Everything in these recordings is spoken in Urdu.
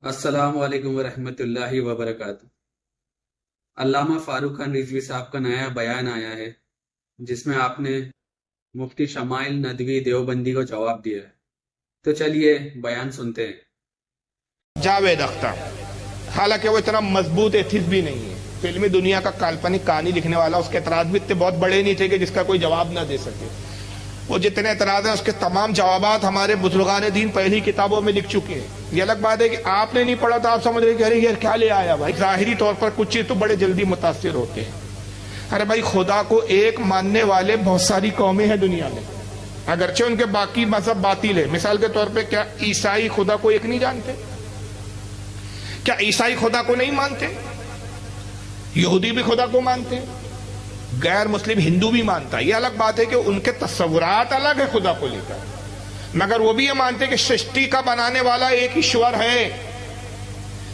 السلام علیکم ورحمۃ اللہ وبرکاتہ۔ علامہ فاروق خان رضوی صاحب کا نیا بیان آیا ہے جس میں آپ نے مفتی شمائل ندوی دیوبندی کو جواب دیا ہے، تو چلیے بیان سنتے ہیں۔ جاوید اختر، حالانکہ وہ اتنا مضبوط ایتھیسٹ بھی نہیں ہے، فلمی دنیا کا کالپنک کہانی لکھنے والا، اس کے اعتراض بھی اتنے بہت بڑے نہیں تھے کہ جس کا کوئی جواب نہ دے سکے۔ وہ جتنے اعتراض ہیں اس کے تمام جوابات ہمارے بزرگان دین پہلی کتابوں میں لکھ چکے ہیں۔ یہ الگ بات ہے کہ آپ نے نہیں پڑھا تو آپ سمجھ رہے کہ ارے یار کیا لے آیا بھائی۔ ظاہری طور پر کچھ چیز تو بڑے جلدی متاثر ہوتے ہیں۔ ارے بھائی، خدا کو ایک ماننے والے بہت ساری قومیں ہیں دنیا میں، اگرچہ ان کے باقی مذہب باطل ہے۔ مثال کے طور پہ کیا عیسائی خدا کو ایک نہیں جانتے؟ کیا عیسائی خدا کو نہیں مانتے؟ یہودی بھی خدا کو مانتے، غیر مسلم ہندو بھی مانتا ہے۔ یہ الگ بات ہے کہ ان کے تصورات الگ ہے خدا کو لے کر، مگر وہ بھی یہ مانتے کہ سرشٹی کا بنانے والا ایک ایشور ہے۔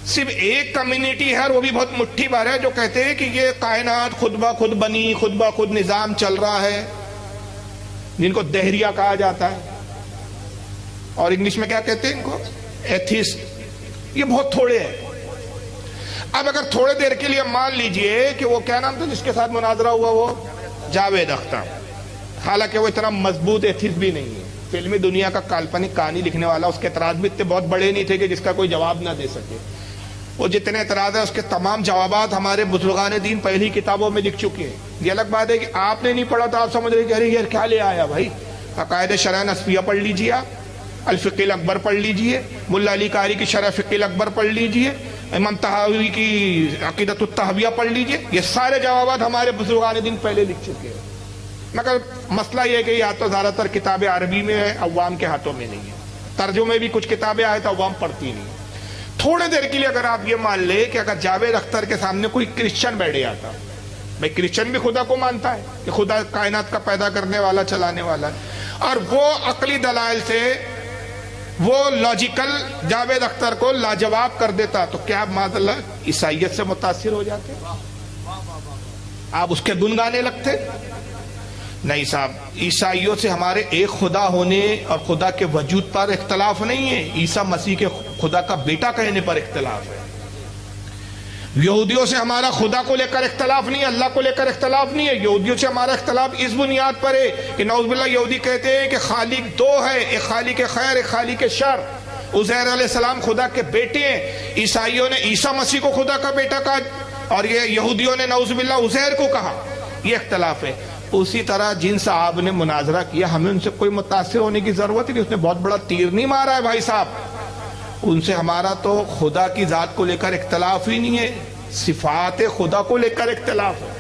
صرف ایک کمیونٹی ہے اور وہ بھی بہت مٹھی بھر ہے جو کہتے ہیں کہ یہ کائنات خود بخود بنی، خود بخود نظام چل رہا ہے، جن کو دہریہ کہا جاتا ہے، اور انگلش میں کیا کہتے ہیں ان کو؟ ایتھیسٹ۔ یہ بہت تھوڑے ہیں۔ اب اگر تھوڑے دیر کے لیے مان لیجئے کہ وہ کیا نام تھا جس کے ساتھ مناظرہ ہوا، وہ جاوید اختر، حالانکہ وہ اتنا مضبوط ایتھیسٹ بھی نہیں ہے، فلمی دنیا کا کالپنک کہانی لکھنے والا، اس کے اعتراض بھی اتنے بہت بڑے نہیں تھے کہ جس کا کوئی جواب نہ دے سکے۔ وہ جتنے اعتراض ہیں اس کے تمام جوابات ہمارے بزرگان دین پہلی کتابوں میں لکھ چکے ہیں۔ یہ الگ بات ہے کہ آپ نے نہیں پڑھا تو آپ سمجھ رہے کہ ارے یار کیا لے آیا بھائی۔ عقائد شرح نسبیہ پڑھ لیجئے، آپ الفقہ الاکبر پڑھ لیجئے، ملا علی قاری کی شرح فقہ الاکبر پڑھ لیجئے، امام طحاوی کی عقیدۃ الطحاویہ پڑھ لیجئے۔ یہ سارے جوابات ہمارے بزرگان دین پہلے لکھ چکے ہیں، مگر مسئلہ یہ ہے کہ یا تو زیادہ تر کتابیں عربی میں ہے، عوام کے ہاتھوں میں نہیں ہے، ترجمے بھی کچھ کتابیں آئے تو عوام پڑھتی نہیں۔ تھوڑے دیر کے لیے اگر آپ یہ مان لے کہ اگر جاوید اختر کے سامنے کوئی کرسچن بیٹھ جاتا، بھائی کرسچن بھی خدا کو مانتا ہے کہ خدا کائنات کا پیدا کرنے والا، چلانے والا ہے، اور وہ عقلی دلائل سے وہ لاجیکل جاوید اختر کو لاجواب کر دیتا، تو کیا آپ معاذ اللہ عیسائیت سے متاثر ہو جاتے؟ آپ اس کے گن گانے لگتے؟ نہیں صاحب، عیسائیوں سے ہمارے ایک خدا ہونے اور خدا کے وجود پر اختلاف نہیں ہے، عیسیٰ مسیح کے خدا کا بیٹا کہنے پر اختلاف ہے۔ یہودیوں سے ہمارا خدا کو لے کر اختلاف نہیں ہے، اللہ کو لے کر اختلاف نہیں ہے۔ یہودیوں سے ہمارا اختلاف اس بنیاد پر ہے کہ نعوذ باللہ یہودی کہتے ہیں کہ خالق دو ہے، ایک خالق خیر، ایک خالق شر۔ عزیر علیہ السلام خدا کے بیٹے ہیں، عیسائیوں نے عیسیٰ مسیح کو خدا کا بیٹا کہا، اور یہ یہودیوں نے نعوذ باللہ عزیر کو کہا۔ یہ اختلاف ہے۔ اسی طرح جن صاحب نے مناظرہ کیا، ہمیں ان سے کوئی متاثر ہونے کی ضرورت ہے، اس نے بہت بڑا تیر نہیں مارا ہے بھائی صاحب۔ ان سے ہمارا تو خدا کی ذات کو لے کر اختلاف ہی نہیں ہے، صفات خدا کو لے کر اختلاف ہے۔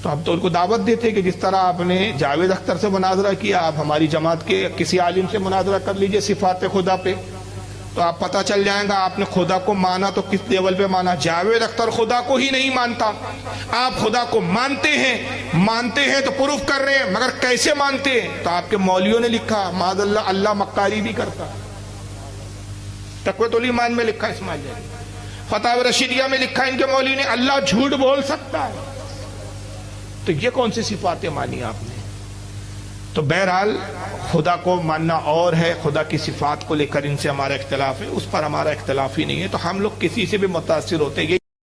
تو ہم تو ان کو دعوت دیتے کہ جس طرح آپ نے جاوید اختر سے مناظرہ کیا، آپ ہماری جماعت کے کسی عالم سے مناظرہ کر لیجئے صفات خدا پہ، تو آپ پتہ چل جائیں گا آپ نے خدا کو مانا تو کس لیول پہ مانا۔ جاوید اختر خدا کو ہی نہیں مانتا، آپ خدا کو مانتے ہیں تو پروف کر رہے ہیں، مگر کیسے مانتے ہیں؟ تو آپ کے مولویوں نے لکھا، معاذ اللہ اللہ مکاری بھی کرتا، تقویۃ الایمان میں لکھا، اسماعیل جانی فتاوی رشیدیہ میں لکھا، ان کے مولوی نے اللہ جھوٹ بول سکتا ہے۔ تو یہ کون سی صفاتیں مانی آپ نے؟ تو بہرحال خدا کو ماننا اور ہے، خدا کی صفات کو لے کر ان سے ہمارا اختلاف ہے، اس پر ہمارا اختلاف ہی نہیں ہے، تو ہم لوگ کسی سے بھی متاثر ہوتے ہیں۔